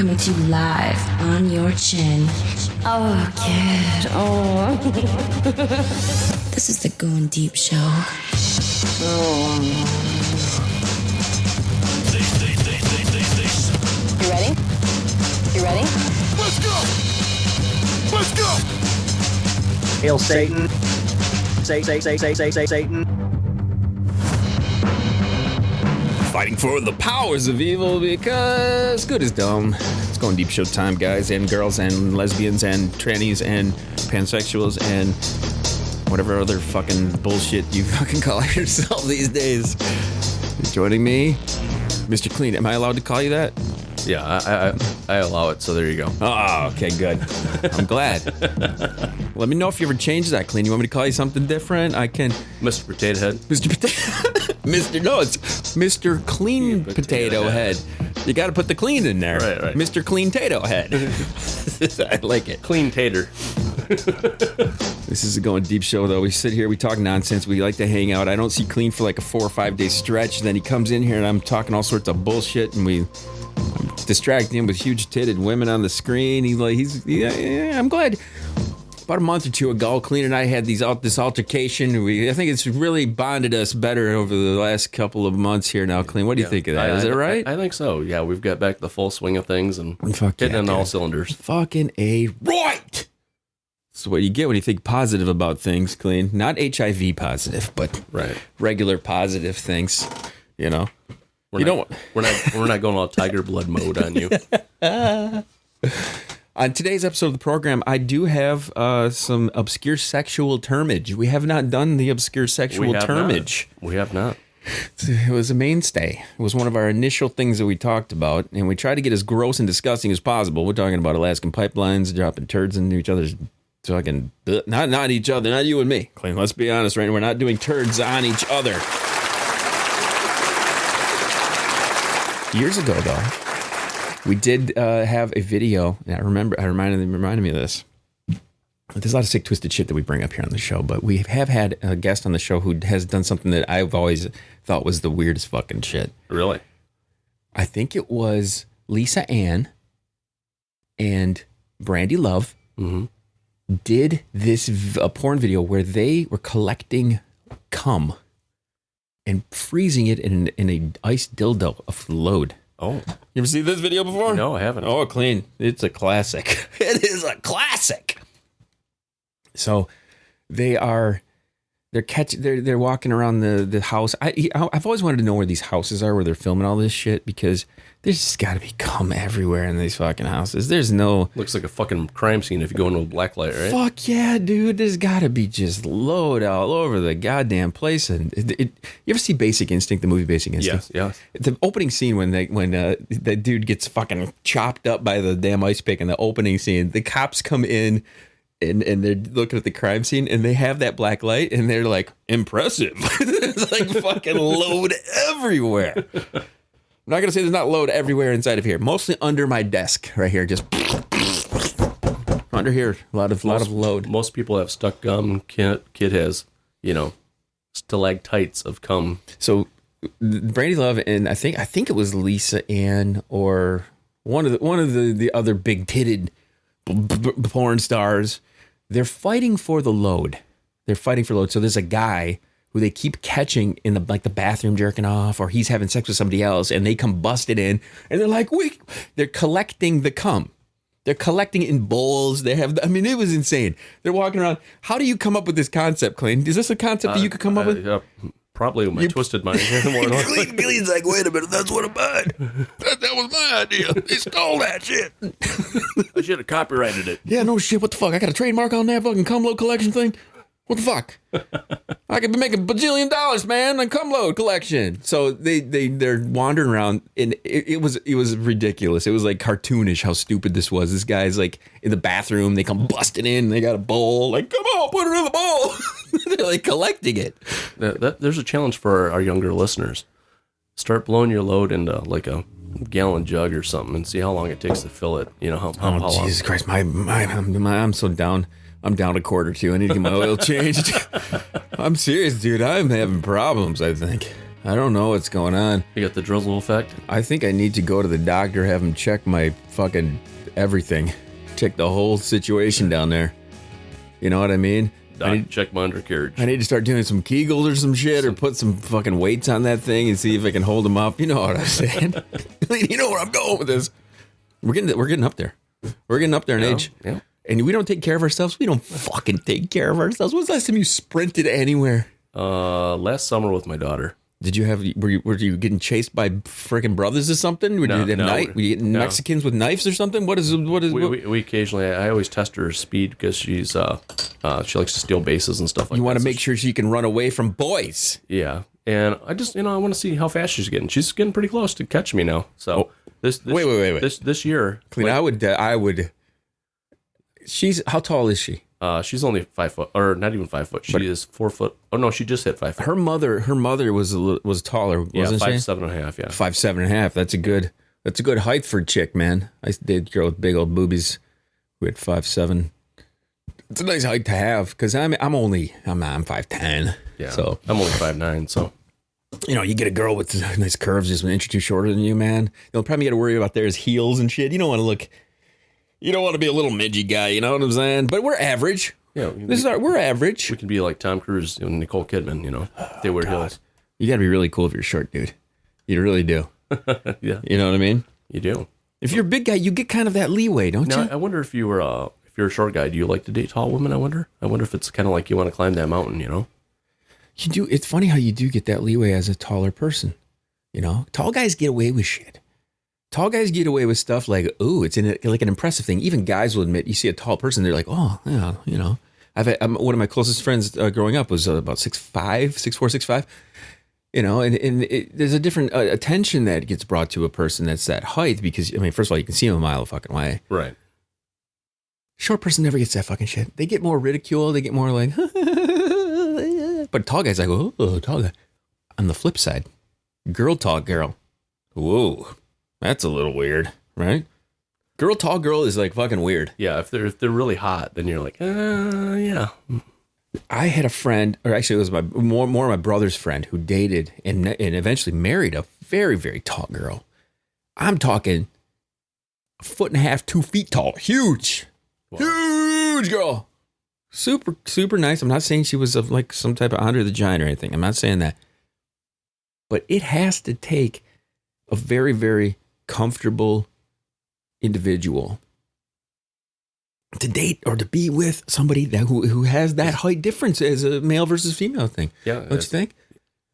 coming to you live on your chin. Oh, kid. Oh. This is the Going Deep show. Oh. You ready? You ready? Let's go! Let's go! Hail Satan. Say, Satan. Fighting for the powers of evil because good is dumb. It's Going Deep show time, guys and girls and lesbians and trannies and pansexuals and whatever other fucking bullshit you fucking call yourself these days. Joining me, Mr. Kleen. Am I allowed to call you that? Yeah, I allow it, so there you go. Oh, okay, good. I'm glad. Let me know if you ever change that, Kleen. You want me to call you something different? I can. Mr. Potato Head. Mr. It's Mr. Kleen-tato-head. You got to put the clean in there. Right. Mr. Kleen-tato-head. I like it. Clean tater. This is a Going Deep show, though. We sit here, we talk nonsense, we like to hang out. I don't see Kleen for like a 4 or 5 day stretch. Then he comes in here and I'm talking all sorts of bullshit, and I'm distracting him with huge-titted women on the screen. I'm glad. About a month or two ago, Kleen and I had this altercation. I think it's really bonded us better over the last couple of months here now, Kleen. What do you think of that? Is it right? I think so. Yeah, we've got back the full swing of things and hitting on all cylinders. Fucking A right! That's what you get when you think positive about things, Kleen. Not HIV positive, but regular positive things, you know. We're not going all tiger blood mode on you. On today's episode of the program, I do have some obscure sexual termage. We have not done the obscure sexual termage. We have not. It was a mainstay. It was one of our initial things that we talked about, and we tried to get as gross and disgusting as possible. We're talking about Alaskan pipelines, dropping turds into each other's fucking... Not each other, not you and me. Kleen, let's be honest, right? We're not doing turds on each other. Years ago, though, we did have a video, and it reminded me of this. There's a lot of sick, twisted shit that we bring up here on the show, but we have had a guest on the show who has done something that I've always thought was the weirdest fucking shit. Really? I think it was Lisa Ann and Brandy Love did a porn video where they were collecting cum and freezing it in an ice dildo of load. Oh. You ever see this video before? No, I haven't. Oh, Kleen. It's a classic. It is a classic. So they're walking around the house. I've always wanted to know where these houses are where they're filming all this shit, because there's just got to be cum everywhere in these fucking houses. There's no... Looks like a fucking crime scene if you go into a black light, right? Fuck yeah, dude. There's got to be just load all over the goddamn place. And you ever see Basic Instinct, the movie Basic Instinct? Yes. The opening scene when that dude gets fucking chopped up by the damn ice pick in the opening scene, the cops come in and they're looking at the crime scene and they have that black light and they're like, impressive. There's like fucking load everywhere. I'm not going to say there's not load everywhere inside of here. Mostly under my desk right here. Just under here. A lot of load. Most people have stuck gum. Kid has, stalactites of cum. So Brandy Love and I think it was Lisa Ann or one of the other big titted porn stars. They're fighting for the load. So there's a guy who they keep catching in the bathroom jerking off, or he's having sex with somebody else, and they come busted in, and they're like, they're collecting the cum. They're collecting in bowls. It was insane. They're walking around. How do you come up with this concept, Kleen? Is this a concept that you could come up with? Probably with my twisted mind. Kleen's like, wait a minute, that's what I'm buying. That was my idea. They stole that shit. I should have copyrighted it. Yeah, no shit. What the fuck? I got a trademark on that fucking cum load collection thing? What the fuck? I could be making $1 bajillion, man, on cum load collection. So they're wandering around, and it was ridiculous. It was like cartoonish how stupid this was. This guy's like in the bathroom. They come busting in. They got a bowl. Like, come on, put it in the bowl. They're like collecting it. There's a challenge for our younger listeners. Start blowing your load into like a gallon jug or something, and see how long it takes to fill it. How long? Jesus Christ, I'm so down. I'm down a quart or two. I need to get my oil changed. I'm serious, dude. I'm having problems, I think. I don't know what's going on. You got the drizzle effect? I think I need to go to the doctor, have him check my fucking everything. Check the whole situation down there. You know what I mean? Check my undercarriage. I need to start doing some Kegels or some shit, or put some fucking weights on that thing and see if I can hold them up. You know what I'm saying? You know where I'm going with this. We're getting up there. We're getting up there in age. Yeah. And we don't take care of ourselves. We don't fucking take care of ourselves. When's the last time you sprinted anywhere? Last summer with my daughter. Did you have? Were you getting chased by freaking brothers or something? Were you getting Mexicans with knives or something? What is? We occasionally. I always test her speed because she's she likes to steal bases and stuff like that. You want to make sure she can run away from boys. Yeah, and I just I want to see how fast she's getting. She's getting pretty close to catch me now. So wait. This year, Clean. like, I would. How tall is she? She's only 5 foot, or not even 5 foot. She is 4 foot. Oh no, she just hit 5 foot. Her mother was taller, wasn't she? 5'7.5". Yeah, 5'7.5". That's a good height for a chick, man. I dated a girl with big old boobies who had 5'7". It's a nice height to have because I'm 5'10". Yeah, so I'm only 5'9". So you get a girl with nice curves just an inch or two shorter than you, man. They'll probably got to worry about there's heels and shit. You don't want to look. You don't want to be a little midgy guy, you know what I'm saying? But we're average. Yeah, we're average. We can be like Tom Cruise and Nicole Kidman, if they wear heels. You got to be really cool if you're short, dude. You really do. Yeah, you know what I mean. You do. If you're a big guy, you get kind of that leeway, don't you? I wonder if you're a short guy, do you like to date tall women? I wonder if it's kind of like you want to climb that mountain, You do. It's funny how you do get that leeway as a taller person. Tall guys get away with shit. Tall guys get away with stuff like, ooh, it's like an impressive thing. Even guys will admit, you see a tall person, they're like, oh, yeah, one of my closest friends growing up was about 6'5", 6'4", 6'5", and there's a different attention that gets brought to a person that's that height because, first of all, you can see them a mile a fucking way. Right. Short person never gets that fucking shit. They get more ridicule. They get more like, but tall guys, I go, oh, tall guy. On the flip side, tall girl. Whoa. That's a little weird, right? Tall girl is like fucking weird. Yeah, if they're really hot, then you're like, yeah. I had a friend, or actually it was more my brother's friend who dated and eventually married a very, very tall girl. I'm talking 1.5 feet, 2 feet tall. Huge. Wow. Huge girl. Super, super nice. I'm not saying she was of like some type of Andre the Giant or anything. I'm not saying that. But it has to take a very, very comfortable individual to date or to be with somebody who has that height difference as a male versus female thing. Yeah, don't you think?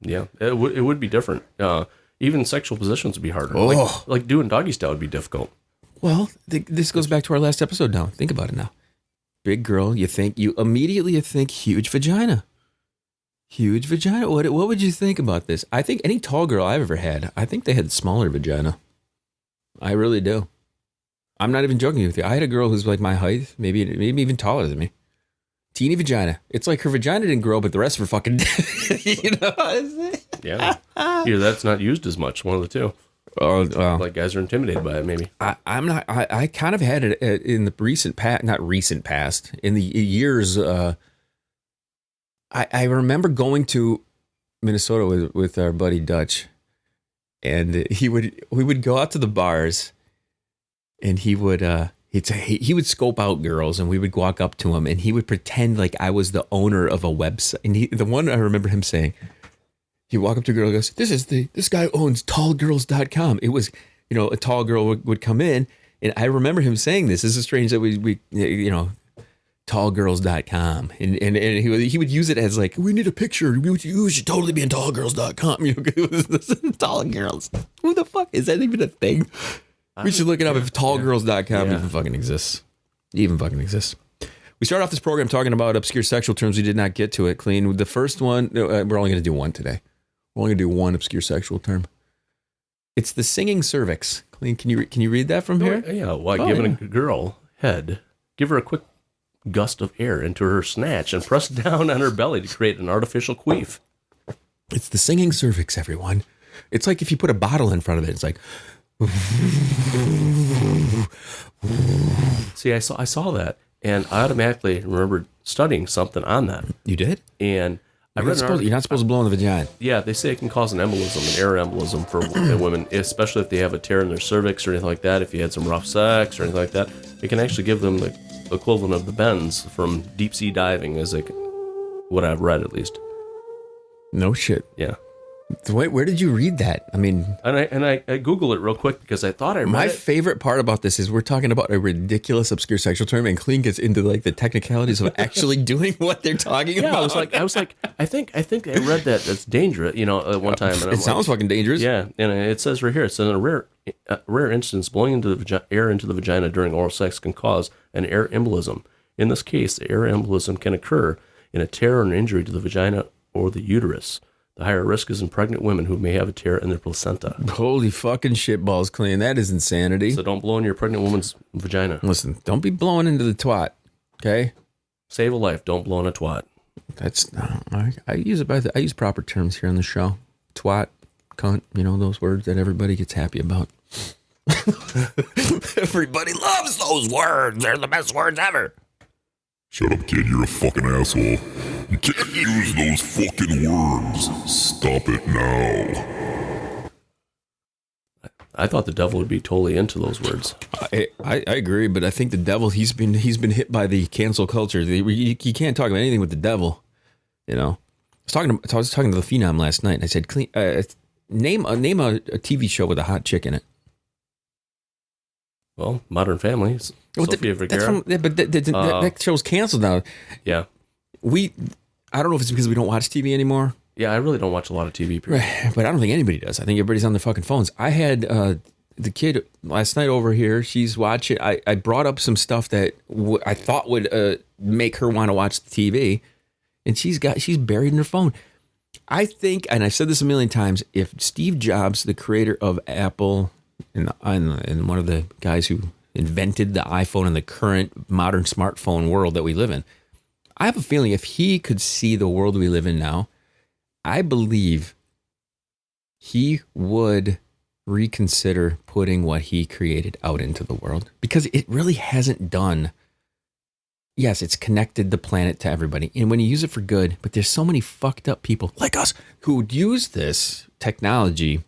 Yeah, it would be different. Even sexual positions would be harder. Oh. Like doing doggy style would be difficult. Well, this goes back to our last episode now. Think about it now. Big girl, you immediately think huge vagina. Huge vagina. What would you think about this? I think any tall girl I've ever had, I think they had smaller vagina. I really do. I'm not even joking with you. I had a girl who's like my height, maybe even taller than me. Teeny vagina. It's like her vagina didn't grow, but the rest of her fucking did. Yeah. Either that's not used as much, one of the two. Like guys are intimidated by it, maybe. I'm not. I kind of had it in the recent past, not recent past, in the years. I remember going to Minnesota with our buddy Dutch, and we would go out to the bars, and he would scope out girls, and we would walk up to him, and he would pretend like I was the owner of a website. And the one I remember him saying, he walk up to a girl and goes, this guy owns tallgirls.com. It was, a tall girl would come in, and I remember him saying this. This is strange that we tallgirls.com. And he would use it as like, we need a picture. You should totally be in tallgirls.com. Tall girls. Who the fuck? Is that even a thing? We should look it up if tallgirls.com even fucking exists. We start off this program talking about obscure sexual terms. We did not get to it, Clean. The first one, we're only going to do one today. We're only going to do one obscure sexual term. It's the singing cervix. Clean, can you read that from here? Yeah, giving a girl head, give her a quick gust of air into her snatch and press down on her belly to create an artificial queef. It's the singing cervix, everyone. It's like if you put a bottle in front of it, it's like... See, I saw that, and I automatically remembered studying something on that. You did? And I read You're not supposed to blow in the vagina. Yeah, they say it can cause an embolism, an air embolism for women, especially if they have a tear in their cervix or anything like that. If you had some rough sex or anything like that, it can actually give them the equivalent of the bends from deep sea diving, as like what I've read at least. No shit. Yeah. Wait, where did you read that? I mean, And I Googled it real quick because I thought I read my it. favorite part about this is we're talking about a ridiculous, obscure sexual term, and Kleen gets into like the technicalities of actually doing what they're talking Yeah, about. I was like, I think I read that that's dangerous, at one time. And It sounds fucking dangerous. Yeah, and it says right here, it says in a rare instance, blowing into the air into the vagina during oral sex can cause an air embolism. In this case, the air embolism can occur in a tear or an injury to the vagina or the uterus. The higher risk is in pregnant women who may have a tear in their placenta. Holy fucking shitballs, Kleen. That is insanity. So don't blow in your pregnant woman's vagina. Listen, don't be blowing into the twat, okay? Save a life. Don't blow in a twat. That's I use it I use proper terms here on the show. Twat, cunt, those words that everybody gets happy about. Everybody loves those words. They're the best words ever. Shut up, kid. You're a fucking asshole. You can't use those fucking words. Stop it now. I thought the devil would be totally into those words. I agree, but I think the devil, he's been hit by the cancel culture. You can't talk about anything with the devil. I was talking to the Phenom last night, and I said, name a TV show with a hot chick in it. Well, Modern Family, Sofia Vergara. That show's canceled now. Yeah. I don't know if it's because we don't watch TV anymore. Yeah, I really don't watch a lot of TV. Right, but I don't think anybody does. I think everybody's on their fucking phones. I had the kid last night over here. She's watching. I brought up some stuff that I thought would make her want to watch the TV, and she's buried in her phone. I think, and I've said this a million times, if Steve Jobs, the creator of Apple, and one of the guys who invented the iPhone and the current modern smartphone world that we live in, I have a feeling if he could see the world we live in now, I believe he would reconsider putting what he created out into the world, because it really hasn't done. Yes, it's connected the planet to everybody, and when you use it for good, but there's so many fucked up people like us who would use this technology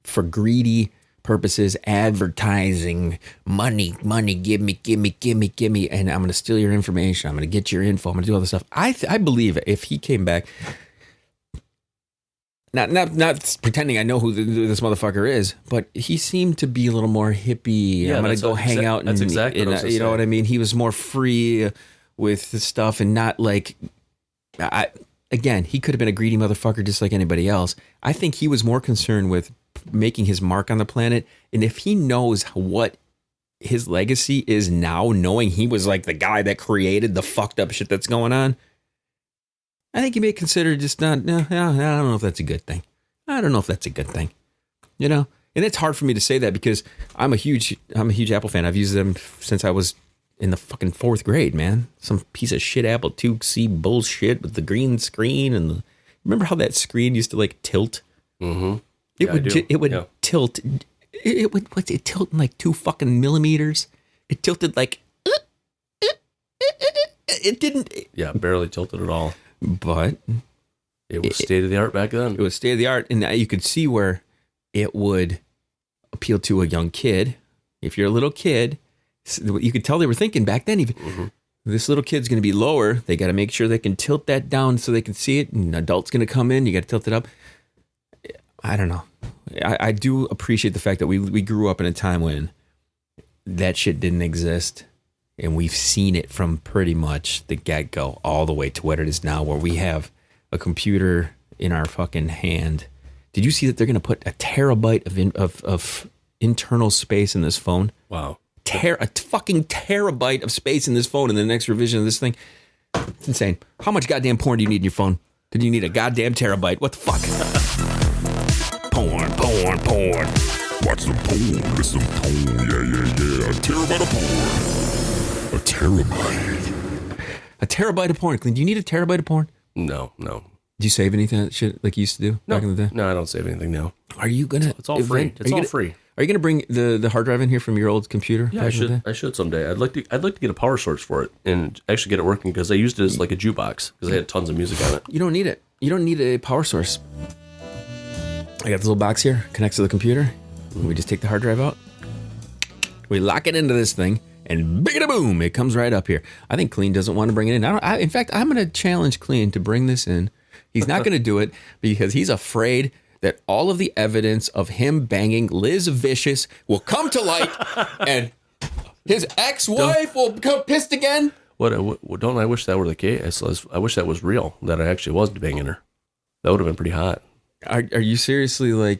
for greedy purposes, advertising, money, give me, and I'm going to steal your information. I'm going to get your info. I'm going to do all this stuff. I believe if he came back, not pretending I know who this motherfucker is, but he seemed to be a little more hippie. Yeah, I'm going to go hang out. That's exactly what I was you know what I mean? He was more free with the stuff and not like, again, he could have been a greedy motherfucker just like anybody else. I think he was more concerned with making his mark on the planet, and if he knows what his legacy is now, knowing he was like the guy that created the fucked up shit that's going on, I think he may consider just I don't know if that's a good thing. And it's hard for me to say that because I'm a huge Apple fan. I've used them since I was in the fucking 4th grade, man. Some piece of shit Apple IIc bullshit with the green screen and remember how that screen used to like tilt? Mm-hmm. It would tilt. It would tilt in like 2 fucking millimeters. It tilted like it didn't. Yeah, barely tilted at all. But it was state of the art back then. It was state of the art, and you could see where it would appeal to a young kid. If you're a little kid, you could tell they were thinking back then. Even this little kid's going to be lower. They got to make sure they can tilt that down so they can see it. And an adult's going to come in. You got to tilt it up. I don't know. I do appreciate the fact that we grew up in a time when that shit didn't exist. And we've seen it from pretty much the get-go all the way to what it is now, where we have a computer in our fucking hand. Did you see that they're going to put a terabyte of internal space in this phone? Wow. A fucking terabyte of space in this phone in the next revision of this thing. It's insane. How much goddamn porn do you need in your phone? Did you need a goddamn terabyte? What the fuck? Porn. Watch some porn. Listen to porn. Yeah. A terabyte of porn. A terabyte. A terabyte of porn. Clint, do you need a terabyte of porn? No. Do you save anything that shit like you used to do back in the day? No, I don't save anything now. Are you gonna? It's all free. It's all free. Are you going to bring the hard drive in here from your old computer? Yeah, I should someday. I'd like to get a power source for it and actually get it working because I used it as like a jukebox because I had tons of music on it. You don't need it. You don't need a power source. I got this little box here, connects to the computer. We just take the hard drive out. We lock it into this thing, and big-a-boom, it comes right up here. I think Kleen doesn't want to bring it in. In fact, I'm going to challenge Kleen to bring this in. He's not going to do it because he's afraid that all of the evidence of him banging Liz Vicious will come to light, and his ex-wife will become pissed again. Don't I wish that were the case? I wish that was real, that I actually was banging her. That would have been pretty hot. Are you seriously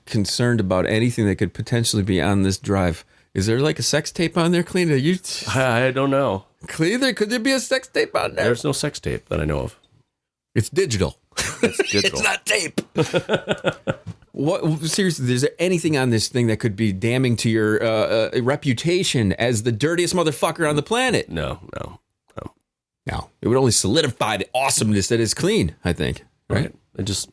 concerned about anything that could potentially be on this drive? Is there like a sex tape on there, Kleen? I don't know. Kleen, could there be a sex tape on there? There's no sex tape that I know of. It's digital. It's not tape. What seriously? Is there anything on this thing that could be damning to your reputation as the dirtiest motherfucker on the planet? No. It would only solidify the awesomeness that is Kleen, I think. Right? It just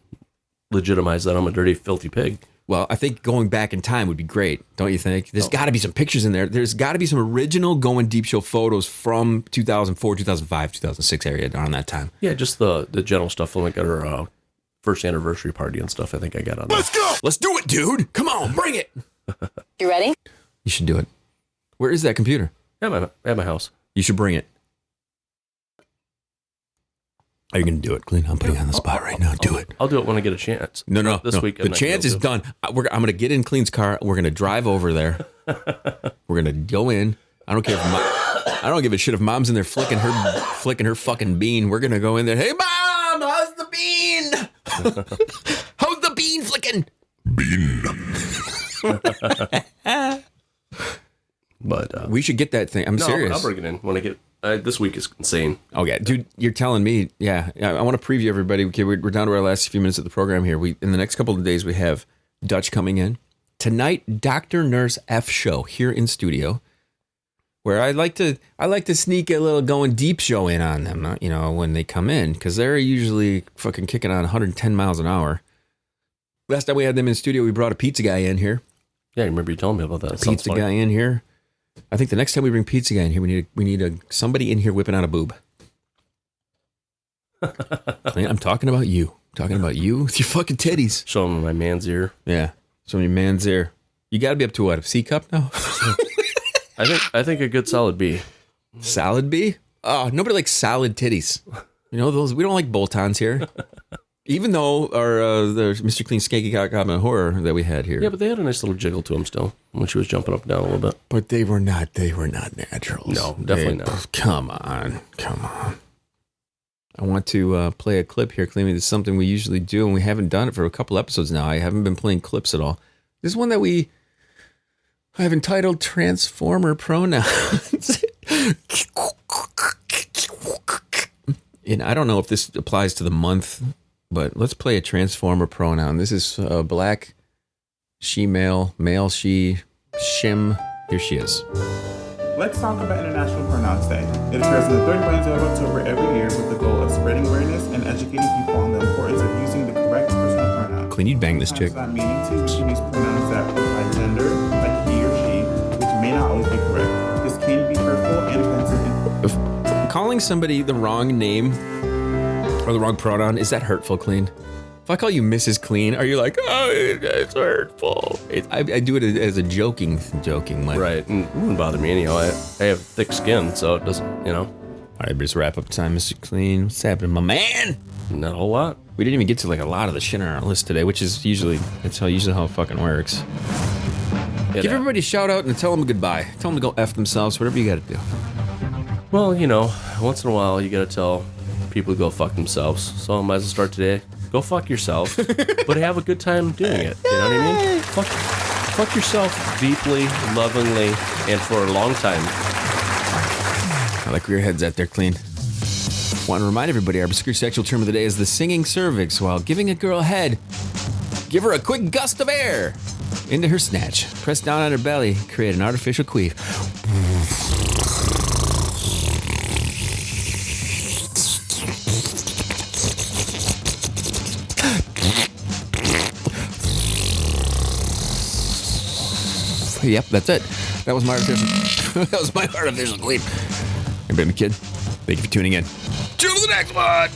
legitimize that I'm a dirty, filthy pig. Well, I think going back in time would be great, don't you think? There's got to be some pictures in there. There's got to be some original Going Deep Show photos from 2004, 2005, 2006 area around that time. Yeah, just the general stuff like at our first anniversary party and stuff I think I got on there. Let's go! Let's do it, dude! Come on, bring it! You ready? You should do it. Where is that computer? At my house. You should bring it. Are you going to do it, Kleen? I'm putting you on the spot right now. Do it. I'll do it when I get a chance. No. This week. The chance is done. I'm going to get in Kleen's car. We're going to drive over there. We're going to go in. I don't care I don't give a shit if Mom's in there flicking her fucking bean. We're going to go in there. Hey, Mom, how's the bean? How's the bean flicking? Bean. But we should get that thing. I'm serious. I'll bring it in when I get. This week is insane. Oh yeah, dude, you're telling me. Yeah, I want to preview everybody. Okay, we're down to our last few minutes of the program here. In the next couple of days we have Dutch coming in tonight. Dr. Nurse F show here in studio, where I like to sneak a little Going Deep show in on them. When they come in because they're usually fucking kicking on 110 miles an hour. Last time we had them in studio, we brought a pizza guy in here. Yeah, I remember you telling me about that. Pizza guy in here. I think the next time we bring pizza guy in here, we need somebody in here whipping out a boob. I'm talking about you. I'm talking about you with your fucking titties. Show him my man's ear. Yeah, show me your man's ear. You got to be up to what, a C cup now? I think a good solid B. Solid B? Oh, nobody likes solid titties. Those we don't like bolt-ons here. Even though the Mr. Kleen Skanky Cock Goblin Horror that we had here. Yeah, but they had a nice little jiggle to them still when she was jumping up and down a little bit. But they were not naturals. No, definitely not. Come on. I want to play a clip here, Kleen. This is something we usually do, and we haven't done it for a couple episodes now. I haven't been playing clips at all. This is one that I have entitled Transformer Pronouns. And I don't know if this applies to the month, but let's play a transformer pronoun. This is black, she male, male she, shim. Here she is. Let's talk about International Pronouns Day. It occurs on the third Wednesday of October every year with the goal of spreading awareness and educating people on the importance of using the correct personal pronoun. Kleen, you'd bang this chick. That meaning too, we can use pronouns that imply gender, like he or she, which may not always be correct. This can be hurtful and offensive. Calling somebody the wrong name or the wrong pronoun, is that hurtful, Kleen? If I call you Mrs. Kleen, are you like, oh, it's hurtful? I do it as a joking way. Right, and it wouldn't bother me anyhow. I have thick skin, so it doesn't, All right, just wrap up time, Mr. Kleen. What's happening, my man? Not a whole lot. We didn't even get to a lot of the shit on our list today, which is usually how it fucking works. Give everybody a shout out and tell them goodbye. Tell them to go F themselves, whatever you got to do. Well, once in a while you got to tell people to go fuck themselves. So I might as well start today. Go fuck yourself, but have a good time doing it. You know what I mean? Fuck yourself deeply, lovingly, and for a long time. I like where your head's at there, Kleen. Want to remind everybody our obscure sexual term of the day is the singing cervix. While giving a girl a head, give her a quick gust of air into her snatch. Press down on her belly, create an artificial queef. Yep, that's it. That was my artificial. That was my artificial queen. I've been a kid. Thank you for tuning in. To the next one.